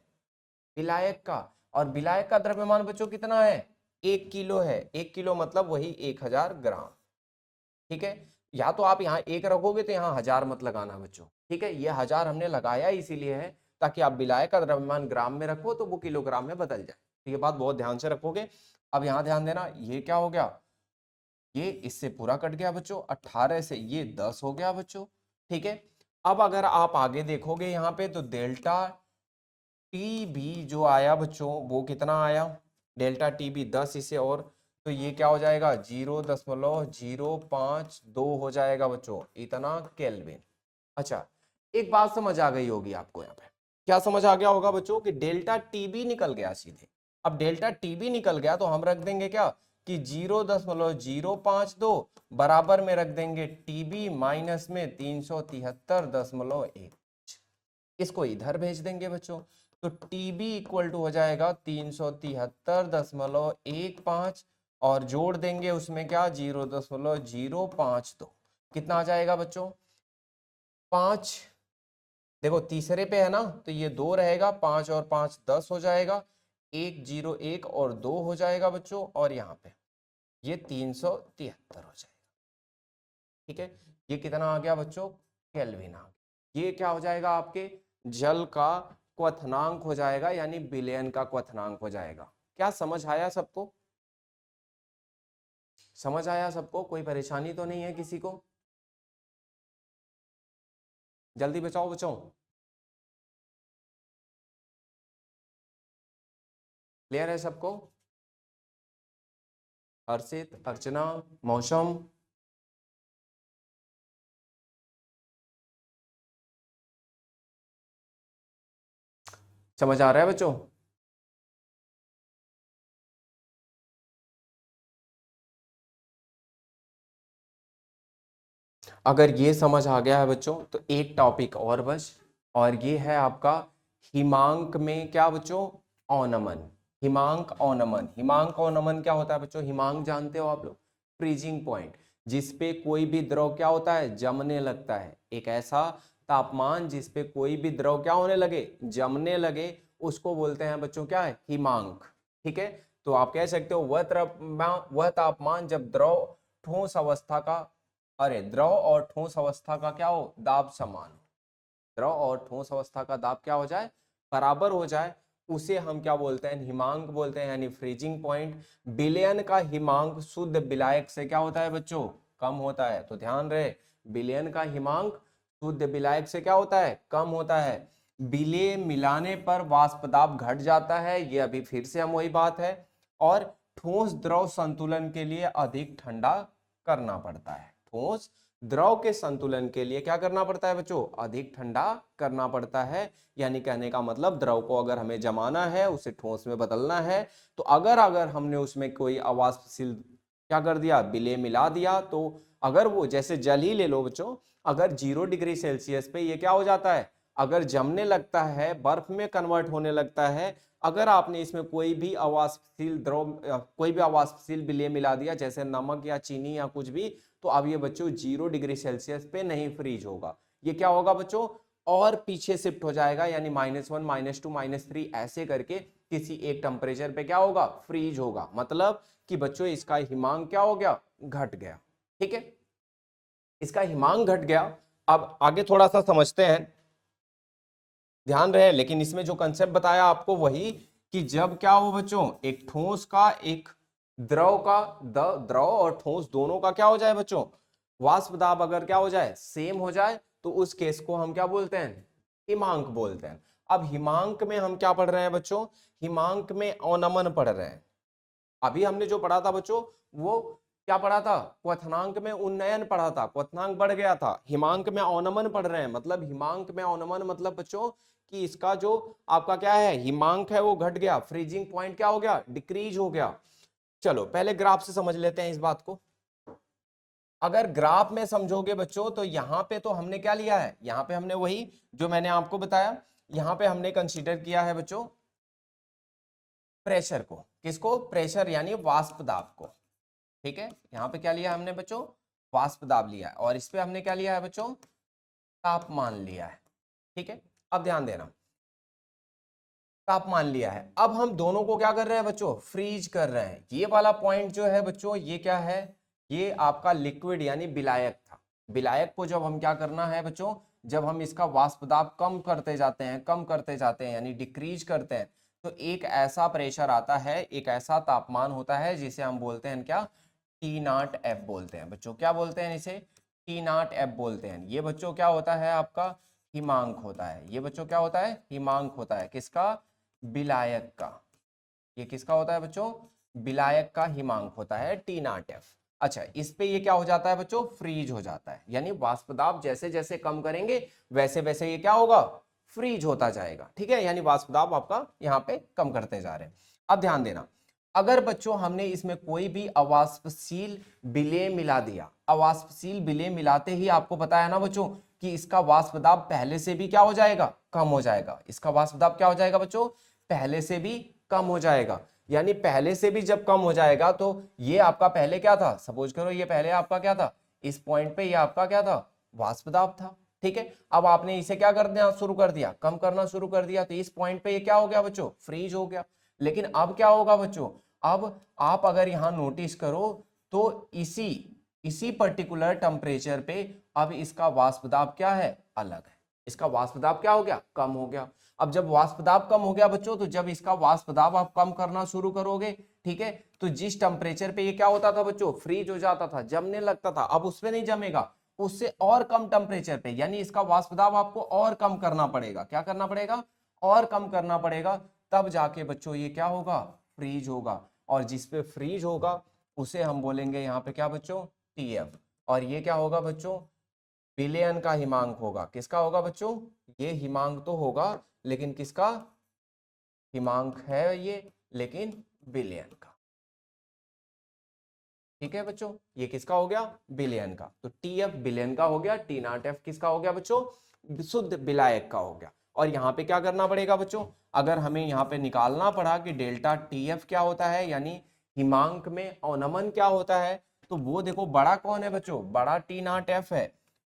विलायक का। और विलायक का द्रव्यमान बच्चों कितना है, 1 किलो है। 1 किलो मतलब वही 1000 ग्राम। ठीक है, या तो आप यहाँ 1 रखोगे तो यहाँ 1000 मत लगाना बच्चों। ठीक है, ये 1000 हमने लगाया इसीलिए है ताकि आप विलायक का द्रव्यमान ग्राम में रखो तो वो किलोग्राम में बदल जाए। तो ये बात बहुत ध्यान से रखोगे। अब यहाँ ध्यान देना, ये क्या हो गया, ये इससे पूरा कट गया बच्चों, 18 से ये 10 हो गया बच्चों। ठीक है, अब अगर आप आगे देखोगे यहाँ पे तो डेल्टा टी भी जो आया बच्चों वो कितना आया, डेल्टा टी भी 10 इसे, और तो ये क्या हो जाएगा, 0.052 हो जाएगा बच्चों, इतना केल्विन। अच्छा, एक बात समझ आ गई होगी आपको, यहाँ पे क्या समझ आ गया होगा बच्चों कि डेल्टा टीबी निकल गया सीधे। अब डेल्टा टीबी निकल गया तो हम रख देंगे क्या कि 0.052 बराबर में रख देंगे टीबी माइनस में 373.1। इसको इधर भेज देंगे बच्चों, तो टीबी इक्वल टू हो जाएगा 373.15, और जोड़ देंगे उसमें क्या 0.052, कितना आ जाएगा बच्चों 5। देखो तीसरे पे है ना, तो ये 2 रहेगा, 5 और 5 10 हो जाएगा, 1 0 1 और 2 हो जाएगा बच्चों, और यहाँ पे ये 373 हो जाएगा। ठीक है, ये कितना आ गया बच्चों केल्विन आ गया। ये क्या हो जाएगा आपके जल का क्वथनांक हो जाएगा, यानी विलयन का क्वथनांक हो जाएगा। क्या समझ आया सबको? समझ आया सबको? कोई परेशानी तो नहीं है किसी को? जल्दी बचाओ बच्चों। क्लियर है सबको? हर्षित, अर्चना, मौसम, समझ आ रहा है बच्चों? अगर ये समझ आ गया है बच्चों तो एक टॉपिक और बस, और ये है आपका हिमांक में क्या बच्चों औनमन। हिमांक औनमन, हिमांक औनमन क्या होता है बच्चों? हिमांक जानते हो आप लोग, फ्रीजिंग पॉइंट, जिसपे कोई भी द्रव क्या होता है जमने लगता है। एक ऐसा तापमान जिसपे कोई भी द्रव क्या होने लगे जमने लगे, उसको बोलते हैं बच्चों क्या है हिमांक। ठीक है, तो आप कह सकते हो वह तापमान जब द्रव ठोस अवस्था का, अरे द्रव और ठोस अवस्था का क्या हो दाब समान हो, द्रव और ठोस अवस्था का दाब क्या हो जाए बराबर हो जाए, उसे हम क्या बोलते हैं हिमांक बोलते हैं, यानी फ्रीजिंग पॉइंट। विलयन का हिमांक शुद्ध विलायक से क्या होता है बच्चों कम होता है, तो ध्यान रहे विलयन का हिमांक शुद्ध विलायक से क्या होता है कम होता है। विलय मिलाने पर वाष्प दाब घट जाता है, ये अभी फिर से हम वही बात है, और ठोस द्रव संतुलन के लिए अधिक ठंडा करना पड़ता है। ठोस द्रव के संतुलन के लिए क्या करना पड़ता है बच्चों अधिक ठंडा करना पड़ता है। यानी कहने का मतलब द्रव को अगर हमें जमाना है, उसे ठोस में बदलना है, तो अगर अगर हमने उसमें कोई अवाष्पशील क्या कर दिया विलय मिला दिया, तो अगर वो जैसे जल ही ले लो बच्चों, अगर 0 डिग्री सेल्सियस पे ये क्या हो जाता है अगर जमने लगता है, बर्फ में कन्वर्ट होने लगता है, अगर आपने इसमें कोई भी अवाष्पशील द्रव कोई भी अवाष्पशील विलय मिला दिया जैसे नमक या चीनी या कुछ भी, तो अब ये बच्चों 0 डिग्री सेल्सियस पे नहीं फ्रीज होगा, ये क्या होगा बच्चों और पीछे शिफ्ट हो जाएगा, यानी -1 -2 -3 ऐसे करके किसी एक टेम्परेचर पे क्या होगा फ्रीज होगा। मतलब कि बच्चों इसका हिमांक क्या हो गया घट गया। ठीक है, इसका हिमांक घट गया। अब आगे थोड़ा सा समझते हैं, ध्यान रहे, लेकिन इसमें जो कंसेप्ट बताया आपको वही कि जब क्या हो बच्चों एक ठोस का एक द्रव का द्रव और ठोस दोनों का क्या हो जाए बच्चों वाष्प दाब अगर क्या हो जाए सेम हो जाए, तो उस केस को हम क्या बोलते हैं हिमांक बोलते हैं। अब हिमांक में हम क्या पढ़ रहे हैं बच्चों, हिमांक में अवनमन पढ़ रहे हैं। अभी हमने जो पढ़ा था बच्चों वो क्या पढ़ा था क्वथनांक में उन्नयन पढ़ा था, क्वथनांक बढ़ गया था। हिमांक में अवनमन पढ़ रहे हैं, मतलब हिमांक में अवनमन मतलब बच्चों कि इसका जो आपका क्या है हिमांक है वो घट गया, फ्रीजिंग पॉइंट क्या हो गया डिक्रीज हो गया। चलो पहले ग्राफ से समझ लेते हैं इस बात को। अगर ग्राफ में समझोगे बच्चों तो यहाँ पे तो हमने क्या लिया है, यहाँ पे हमने वही जो मैंने आपको बताया, यहाँ पे हमने कंसीडर किया है बच्चों प्रेशर को, किसको प्रेशर यानी वाष्प दाब को। ठीक है, यहाँ पे क्या लिया हमने बच्चों वाष्प दाब लिया है, और इस पे हमने क्या लिया है बच्चों तापमान लिया है। ठीक है, अब ध्यान देना तापमान लिया है, अब हम दोनों को क्या कर रहे हैं बच्चों फ्रीज कर रहे हैं। ये वाला पॉइंट जो है बच्चों ये क्या है, ये आपका लिक्विड यानी विलायक था। विलायक को जब हम क्या करना है बच्चों, जब हम इसका वाष्प दाब कम करते जाते हैं कम करते जाते हैं यानी डिक्रीज करते हैं, तो एक ऐसा प्रेशर आता है, एक ऐसा तापमान होता है जिसे हम बोलते हैं क्या T0F बोलते हैं बच्चों। क्या बोलते हैं इसे T0F बोलते हैं। ये बच्चों क्या होता है आपका हिमांक होता है, ये बच्चों क्या होता है हिमांक होता है किसका विलायक का। ये किसका होता है बच्चों विलायक का हिमांक होता है T0F। अच्छा इस पे ये क्या हो जाता है बच्चों फ्रीज हो जाता है, यानी वाष्प दाब जैसे जैसे कम करेंगे वैसे वैसे ये क्या होगा फ्रीज होता जाएगा। ठीक है, यानी वाष्प दाब आपका यहाँ पे कम करते जा रहे हैं। अब ध्यान देना, अगर बच्चों हमने इसमें कोई भी अवाष्पशील विलय मिला दिया, अवाष्पशील विलय मिलाते ही आपको पता है ना बच्चों कि इसका वाष्प दाब पहले से भी क्या हो जाएगा कम हो जाएगा, इसका वाष्प दाब क्या हो जाएगा बच्चों पहले से भी कम हो जाएगा। यानी पहले से भी जब कम हो जाएगा तो ये आपका पहले क्या था, सपोज करो ये पहले आपका क्या था, इस पॉइंट पे ये आपका क्या था, वाष्प दाब था। ठीक है, अब आपने इसे क्या कर दिया, शुरू कर दिया, कम करना शुरू कर दिया, तो इस पॉइंट पे ये क्या हो गया बच्चों, फ्रीज हो गया। लेकिन अब क्या होगा बच्चों, अब आप अगर यहां नोटिस करो तो इसी इसी पर्टिकुलर टेम्परेचर पे अब इसका वाष्प दाब क्या है, अलग है। इसका वाष्प दाब क्या हो गया, कम हो गया। अब जब वाष्प दाब कम हो गया बच्चों, तो जब इसका वाष्प दाब आप कम करना शुरू करोगे, ठीक है, तो जिस टेम्परेचर पे ये क्या होता था बच्चों, फ्रीज हो जाता था, जमने लगता था, अब उसपे नहीं जमेगा, उससे और कम टेम्परेचर पे, यानी इसका वाष्प दाब आपको और कम करना पड़ेगा। क्या करना पड़ेगा, और कम करना पड़ेगा, तब जाके बच्चों ये क्या होगा, फ्रीज होगा। और जिस पे फ्रीज होगा उसे हम बोलेंगे यहाँ पे क्या बच्चों, टीएफ। और ये क्या होगा बच्चों, विलयन का हिमांक होगा। किसका होगा बच्चों, ये हिमांक तो होगा, लेकिन किसका हिमांक है ये, लेकिन विलयन का। ठीक है बच्चों, ये किसका हो गया, विलयन का। तो टीएफ विलयन का हो गया, टी नॉट एफ किसका हो गया बच्चों, शुद्ध विलायक का हो गया। और यहाँ पे क्या करना पड़ेगा बच्चों, अगर हमें यहाँ पे निकालना पड़ा कि डेल्टा टीएफ क्या होता है, यानी हिमांक में अवनमन क्या होता है, तो वो देखो बड़ा कौन है बच्चों, बड़ा टी नॉट एफ है,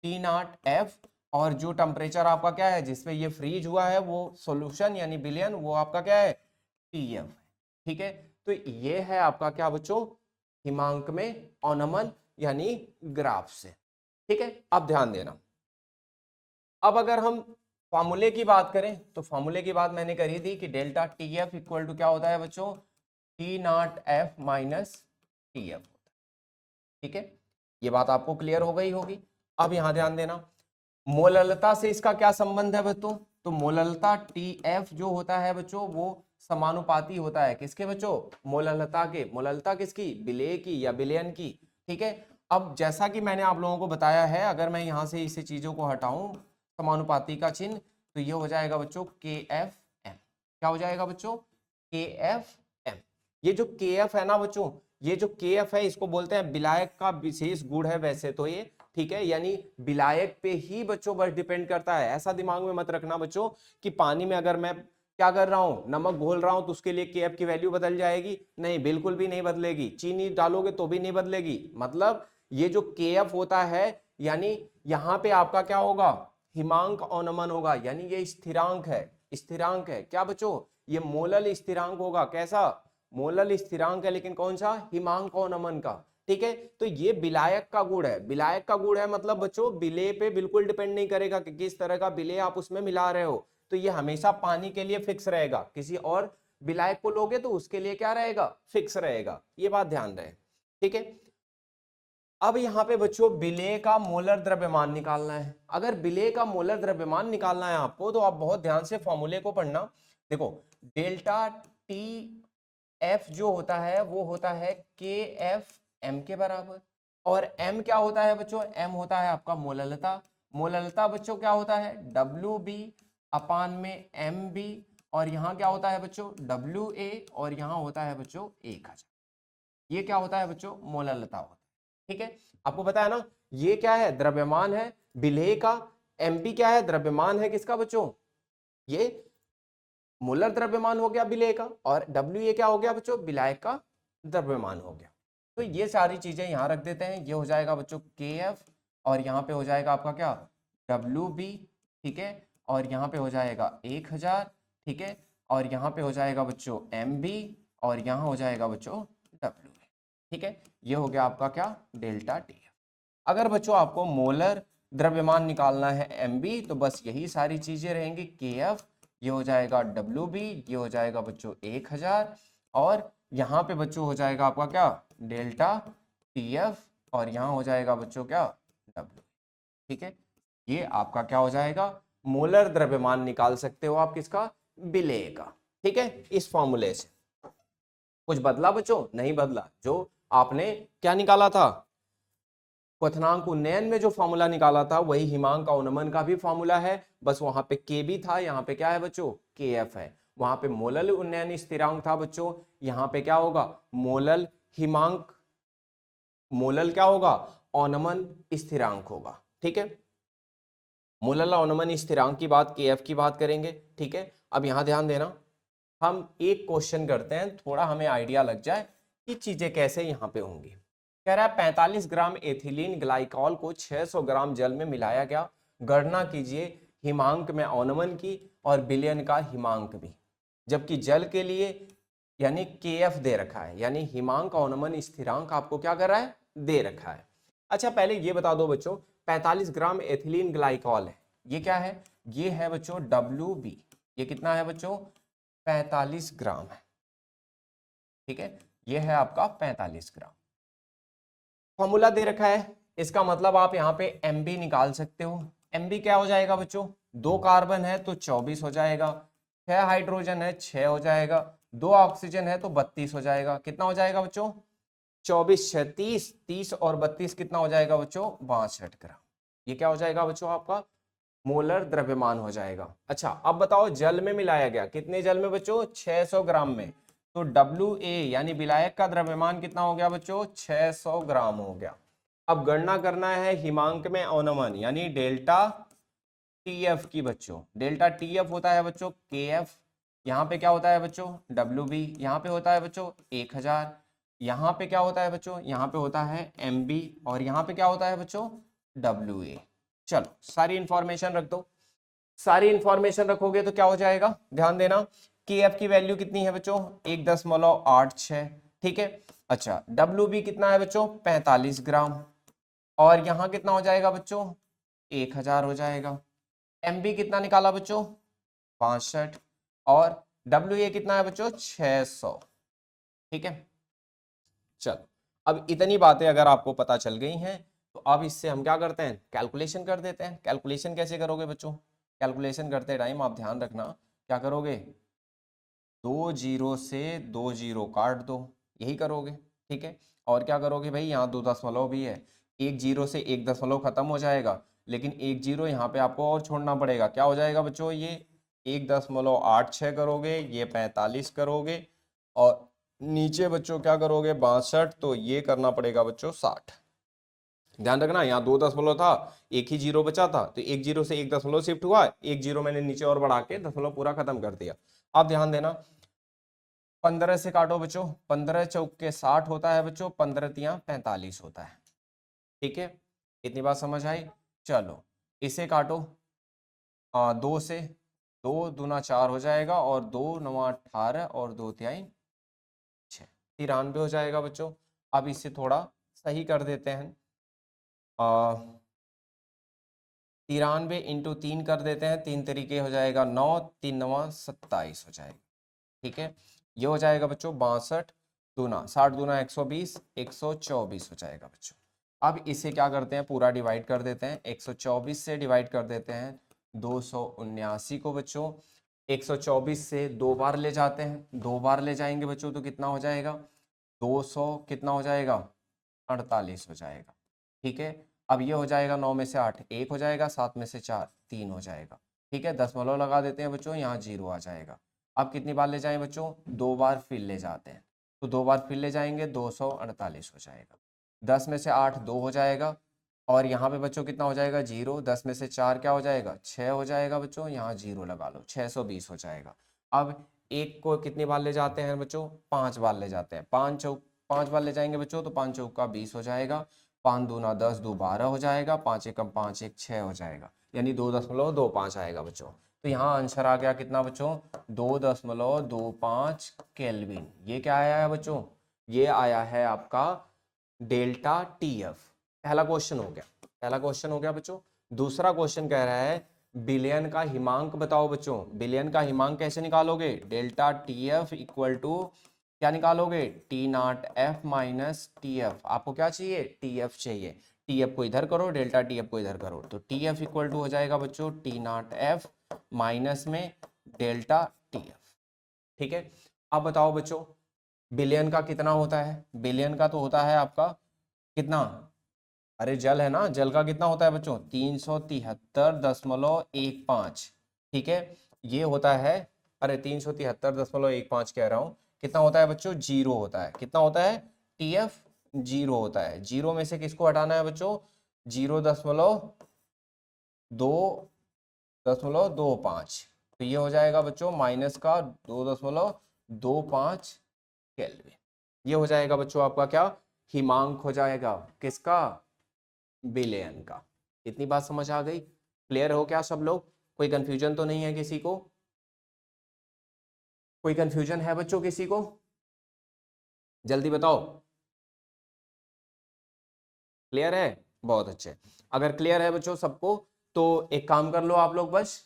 टी नॉट एफ। और जो टेम्परेचर आपका क्या है जिसपे ये फ्रीज हुआ है वो सॉल्यूशन यानी विलयन, वो आपका क्या है, टीएफ। ठीक है, तो ये है आपका क्या बच्चों, हिमांक में अवनमन यानी ग्राफ से। ठीक है, अब ध्यान देना, अब अगर हम फॉर्मूले की बात करें तो फॉर्मूले की बात मैंने करी थी कि delta T F equal to क्या होता है बच्चों, T naught F minus T F होता है। ठीक है, ये बात आपको क्लियर हो गई होगी। अब यहां ध्यान देना, मोललता से इसका क्या संबंध है बच्चों, तो मोललता टी एफ जो होता है बच्चों वो समानुपाती होता है किसके बच्चों, मोललता के। मोललता किसकी, विलेय की या विलयन की। ठीक है, अब जैसा कि मैंने आप लोगों को बताया है, अगर मैं यहां से इसे चीजों को हटाऊं समानुपाती का चिन्ह, तो ये हो जाएगा बच्चों के एफ एम। क्या हो जाएगा बच्चों, के एफ एम। ये जो के एफ है ना बच्चों, ये जो के एफ है इसको बोलते हैं विलायक का विशेष गुण है वैसे तो ये। ठीक है, यानी विलायक पे ही बच्चों बस डिपेंड करता है। ऐसा दिमाग में मत रखना बच्चों कि पानी में अगर मैं क्या कर रहा हूं, नमक घोल रहा हूं तो उसके लिए केएफ की वैल्यू बदल जाएगी, नहीं, बिल्कुल भी नहीं बदलेगी। चीनी डालोगे तो भी नहीं बदलेगी। मतलब ये जो केएफ होता है, यानी यहां पे आपका क्या होगा, हिमांक अवनमन होगा, यानी ये स्थिरांक है। स्थिरांक है क्या बच्चों, ये मोलल स्थिरांक होगा। कैसा, मोलल स्थिरांक है, लेकिन कौन सा, हिमांक अवनमन का। ठीक है, तो ये विलायक का गुण है। विलायक का गुण है मतलब बच्चों विलेय पे बिल्कुल डिपेंड नहीं करेगा कि किस तरह का विलेय आप उसमें मिला रहे हो, तो ये हमेशा पानी के लिए फिक्स रहेगा। किसी और विलायक को लोगे तो उसके लिए क्या रहेगा, फिक्स रहेगा। ये बात ध्यान रहे। ठीक है, अब यहाँ पे बच्चों विलेय का मोलर द्रव्यमान निकालना है। अगर विलेय का मोलर द्रव्यमान निकालना है आपको, तो आप बहुत ध्यान से फॉर्मूले को पढ़ना। देखो डेल्टा टी एफ जो होता है वो होता है के एफ एम के बराबर। और एम क्या होता है बच्चों, एम होता है आपका मोललता। मोललता बच्चों क्या होता है, डब्ल्यू बी अपान में एम बी। और यहाँ क्या होता है बच्चों, डब्ल्यू ए, और यहाँ होता है बच्चों 1000। ये क्या होता है बच्चों, मोललता होता है। ठीक है, आपको पता है ना, ये क्या है, द्रव्यमान है विलेय का। एमबी क्या है, द्रव्यमान है किसका बच्चों, ये मोलर द्रव्यमान हो गया विलेय का। और डब्ल्यू ए क्या हो गया बच्चों, विलायक का द्रव्यमान हो गया। तो ये सारी चीजें यहां रख देते हैं। ये हो जाएगा बच्चों के एफ, और यहाँ पे हो जाएगा आपका क्या, डब्ल्यू बी। ठीक है, और यहाँ पे हो जाएगा 1000। ठीक है, और यहाँ पे हो जाएगा बच्चों एम बी, और यहाँ हो जाएगा बच्चों डब्ल्यू। ठीक है, ये हो गया आपका क्या, डेल्टा टी एफ। अगर बच्चों आपको मोलर द्रव्यमान निकालना है एम बी, तो बस यही सारी चीजें रहेंगी, के एफ, ये हो जाएगा डब्ल्यू बी, ये हो जाएगा बच्चों 1000, और यहाँ पे बच्चों हो जाएगा आपका क्या, डेल्टा टी एफ, और यहाँ हो जाएगा बच्चों क्या, डब्ल्यू। ठीक है, ये आपका क्या हो जाएगा, मोलर द्रव्यमान निकाल सकते हो आप किसका, विलेय का। ठीक है, इस फॉर्मूले से कुछ बदला बच्चों, नहीं बदला। जो आपने क्या निकाला था, क्वथनांक उन्नयन में जो फॉर्मूला निकाला था वही हिमांक अवनमन का भी फॉर्मूला है। बस वहां पे के भी था, यहाँ पे क्या है बच्चों, के एफ है। वहां पे मोलल उन्नयन स्थिरांक था बच्चों, यहाँ पे क्या होगा, मोलल हिमांक, मोलल क्या होगा, अवनमन स्थिरांक होगा। ठीक है, मोलल अवनमन स्थिरांक की बात, के एफ की बात करेंगे। ठीक है, अब यहां ध्यान देना, हम एक क्वेश्चन करते हैं, थोड़ा हमें आइडिया लग जाए कि चीजें कैसे यहाँ पे होंगी। कह रहा है 45 ग्राम एथिलीन ग्लाइकॉल को 600 ग्राम जल में मिलाया गया, गणना कीजिए हिमांक में अवनमन की और विलयन का हिमांक भी। जबकि जल के लिए यानी KF दे रखा है, यानी हिमांक अवनमन स्थिरांक आपको क्या कर रहा है, दे रखा है। अच्छा पहले ये बता दो बच्चों, 45 ग्राम एथिलीन ग्लाइकॉल है, ये क्या है, ये है बच्चों WB। ये कितना है बच्चों, 45 ग्राम है, ठीक है, ये है आपका 45 ग्राम। फॉर्मूला दे रखा है, इसका मतलब आप यहाँ पे MB निकाल सकते हो। MB क्या हो जाएगा बच्चों, 2 कार्बन है तो 24 हो जाएगा, 6 हाइड्रोजन है 6 हो जाएगा, 2 ऑक्सीजन है तो 32 हो जाएगा। कितना हो जाएगा बच्चों, 24 6 30, 30 और 32 कितना हो जाएगा बच्चों, 62 ग्राम। ये क्या हो जाएगा बच्चों, आपका मोलर द्रव्यमान हो जाएगा। अच्छा अब बताओ जल में मिलाया गया, कितने जल में बच्चों, 600 ग्राम में, तो WA यानी विलायक का द्रव्यमान कितना हो गया बच्चों, 600 ग्राम हो गया। अब गणना करना है हिमांक में अवनमन यानी डेल्टा TF की बच्चों। डेल्टा TF होता है बच्चों KF, यहाँ पे क्या होता है बच्चों WB, यहाँ पे होता है बच्चों 1000, यहाँ पे क्या होता है बच्चों, यहाँ पे होता है MB, और यहाँ पे क्या होता है बच्चों WA। चलो सारी इंफॉर्मेशन रख दो, सारी इंफॉर्मेशन रखोगे तो क्या हो जाएगा, ध्यान देना, KF की वैल्यू कितनी है बच्चों, 1.86, ठीक है। अच्छा WB कितना है बच्चों, 45 ग्राम, और यहाँ कितना हो जाएगा बच्चों, 1000 हो जाएगा। MB कितना निकाला बच्चों, 65, और WA कितना है बच्चों, 600, ठीक है। चलो अब इतनी बातें अगर आपको पता चल गई हैं तो अब इससे हम क्या करते हैं, कैलकुलेशन कर देते हैं। कैलकुलेशन कैसे करोगे बच्चों, कैलकुलेशन करते टाइम आप ध्यान रखना, क्या करोगे, 2 जीरो से 2 जीरो काट दो, यही करोगे, ठीक है। और क्या करोगे भाई, यहाँ 2 दशमलव भी है, 1 जीरो से 1 दशमलव खत्म हो जाएगा, लेकिन 1 जीरो यहाँ पे आपको और छोड़ना पड़ेगा। क्या हो जाएगा बच्चों, ये 1.86 करोगे, ये 45 करोगे, और नीचे बच्चों क्या करोगे 62, तो ये करना पड़ेगा बच्चों 60। ध्यान रखना यहाँ 2 दशमलव था, एक ही जीरो बचा था, तो 1 जीरो से 1 दशमलव शिफ्ट हुआ, 1 जीरो मैंने नीचे और बढ़ा के दशमलव पूरा खत्म कर दिया। अब ध्यान देना 15 से काटो बच्चों, 15 चौक के 60 होता है बच्चों, 15 तियां 45 होता है, ठीक है। इतनी बात समझ आई। चलो इसे काटो 2 से, 2 दूना 4 हो जाएगा, और 2 नवा 18, और 2 तिहाई 6, 93 हो जाएगा बच्चों। अब इसे थोड़ा सही कर देते हैं, 93 इंटू 3 कर देते हैं, 3 तरीके हो जाएगा 9, 3 नवा 27 हो जाएगा, ठीक है। ये हो जाएगा बच्चों 62 दूना 60 दूना 120, 124 हो जाएगा बच्चों। अब इसे क्या करते हैं, पूरा डिवाइड कर देते हैं, 124 से डिवाइड कर देते हैं 279 को बच्चों, 124 से 2 बार ले जाते हैं, 2 बार ले जाएंगे बच्चों तो कितना हो जाएगा, 200 कितना हो जाएगा, 48 हो जाएगा, ठीक है। अब ये हो जाएगा 9 में से 8 1 हो जाएगा, 7 में से 4 3 हो जाएगा, ठीक है। दशमलव लगा देते हैं बच्चों, यहाँ 0 आ जाएगा। अब कितनी बार ले जाएं बच्चों, 2 बार फिर ले जाते हैं, तो 2 बार फिर ले जाएंगे 248 हो जाएगा। 10 में से 8 2 हो जाएगा, और यहाँ पे बच्चों कितना हो जाएगा 0, 10 में से 4 क्या हो जाएगा 6 हो जाएगा बच्चों, यहाँ 0 लगा लो, 620 हो जाएगा। अब एक को कितनी बार ले जाते हैं बच्चों, 5 बार ले जाते हैं, 5 बार ले जाएंगे बच्चों, तो 5 चौका 20 हो जाएगा, 5 दूना 10 2 12 हो जाएगा, 5 एकम 5 1 6 हो जाएगा, यानी 2.25 आएगा बच्चों। तो यहाँ आंसर आ गया कितना बच्चों, 2.25 केल्विन। ये क्या आया है बच्चों, ये आया है आपका डेल्टा TF। पहला क्वेश्चन हो गया, पहला क्वेश्चन हो गया बच्चों। दूसरा क्वेश्चन कह रहा है विलयन का हिमांक बताओ बच्चों। विलयन का हिमांक कैसे निकालोगे, डेल्टा TF इक्वल टू क्या निकालोगे, T0F माइनस TF। आपको क्या चाहिए, TF चाहिए, TF को इधर करो, डेल्टा TF को इधर करो, तो TF इक्वल टू हो जाएगा बच्चों T0F माइनस में डेल्टा TF, ठीक है। अब बताओ बच्चों बिलियन का कितना होता है, बिलियन का तो होता है आपका कितना, अरे जल है ना, जल का कितना होता है बच्चों 373.15, ठीक है। ये होता है, अरे 373.15 कह रहा हूँ, कितना होता है बच्चों, 0 होता है, कितना होता है TF 0 होता है। 0 में से किसको हटाना है बच्चों, 0.225, तो ये हो जाएगा बच्चों माइनस का 2.25 केल्विन। ये हो जाएगा बच्चों आपका क्या, हिमांक हो जाएगा किसका, बिलियन का। इतनी बात समझ आ गई, क्लियर हो क्या सब लोग, कोई कंफ्यूजन तो नहीं है किसी को, कोई कंफ्यूजन है बच्चों किसी को, जल्दी बताओ। क्लियर है, बहुत अच्छे। अगर क्लियर है बच्चों सबको तो एक काम कर लो आप लोग, बस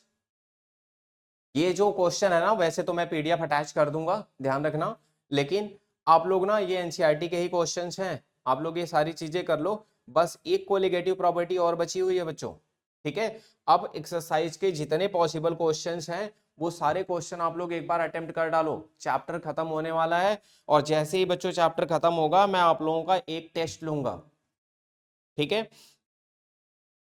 ये जो क्वेश्चन है ना, वैसे तो मैं पीडीएफ अटैच कर दूंगा, ध्यान रखना, लेकिन आप लोग ना ये एनसीईआरटी के ही क्वेश्चंस हैं, आप लोग ये सारी चीजें कर लो। बस एक कोलिगेटिव प्रॉपर्टी और बची हुई है बच्चों, ठीक है। अब एक्सरसाइज के जितने पॉसिबल क्वेश्चंस हैं वो सारे क्वेश्चन आप लोग एक बार अटेम्प्ट कर डालो, चैप्टर खत्म होने वाला है, और जैसे ही बच्चों चैप्टर खत्म होगा मैं आप लोगों का एक टेस्ट लूंगा, ठीक है,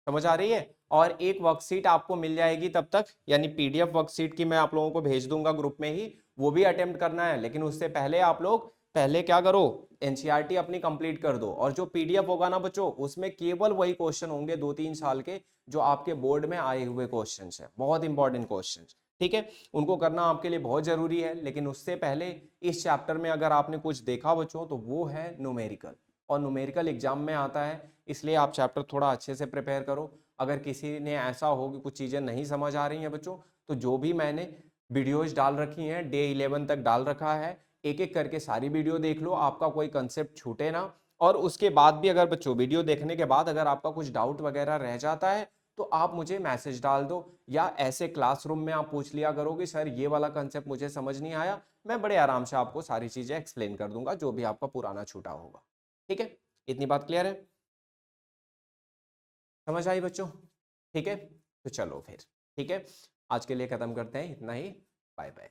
समझ आ रही है। और एक वर्कशीट आपको मिल जाएगी तब तक, यानी पीडीएफ वर्कशीट की मैं आप लोगों को भेज दूंगा ग्रुप में ही, वो भी अटेम्प्ट करना है, लेकिन उससे पहले आप लोग पहले क्या करो, एनसीईआरटी अपनी कंप्लीट कर दो, और जो पीडीएफ होगा ना बच्चों उसमें केवल वही क्वेश्चन होंगे 2-3 साल के जो आपके बोर्ड में आए हुए क्वेश्चन है, बहुत इंपॉर्टेंट क्वेश्चन, ठीक है, उनको करना आपके लिए बहुत जरूरी है। लेकिन उससे पहले इस चैप्टर में अगर आपने कुछ देखा बच्चों तो वो है न्यूमेरिकल, और न्यूमेरिकल एग्जाम में आता है, इसलिए आप चैप्टर थोड़ा अच्छे से प्रिपेयर करो। अगर किसी ने ऐसा हो कि कुछ चीज़ें नहीं समझ आ रही हैं बच्चों, तो जो भी मैंने वीडियोज डाल रखी हैं डे 11 तक डाल रखा है, एक एक करके सारी वीडियो देख लो, आपका कोई कंसेप्ट छूटे ना। और उसके बाद भी अगर बच्चों वीडियो देखने के बाद अगर आपका कुछ डाउट वगैरह रह जाता है तो आप मुझे मैसेज डाल दो, या ऐसे क्लासरूम में आप पूछ लिया करो कि सर ये वाला कंसेप्ट मुझे समझ नहीं आया, मैं बड़े आराम से आपको सारी चीज़ें एक्सप्लेन कर दूंगा जो भी आपका पुराना छूटा होगा, ठीक है। इतनी बात क्लियर है, समझ आई बच्चों, ठीक है। तो चलो फिर, ठीक है, आज के लिए खत्म करते हैं इतना ही, बाय बाय।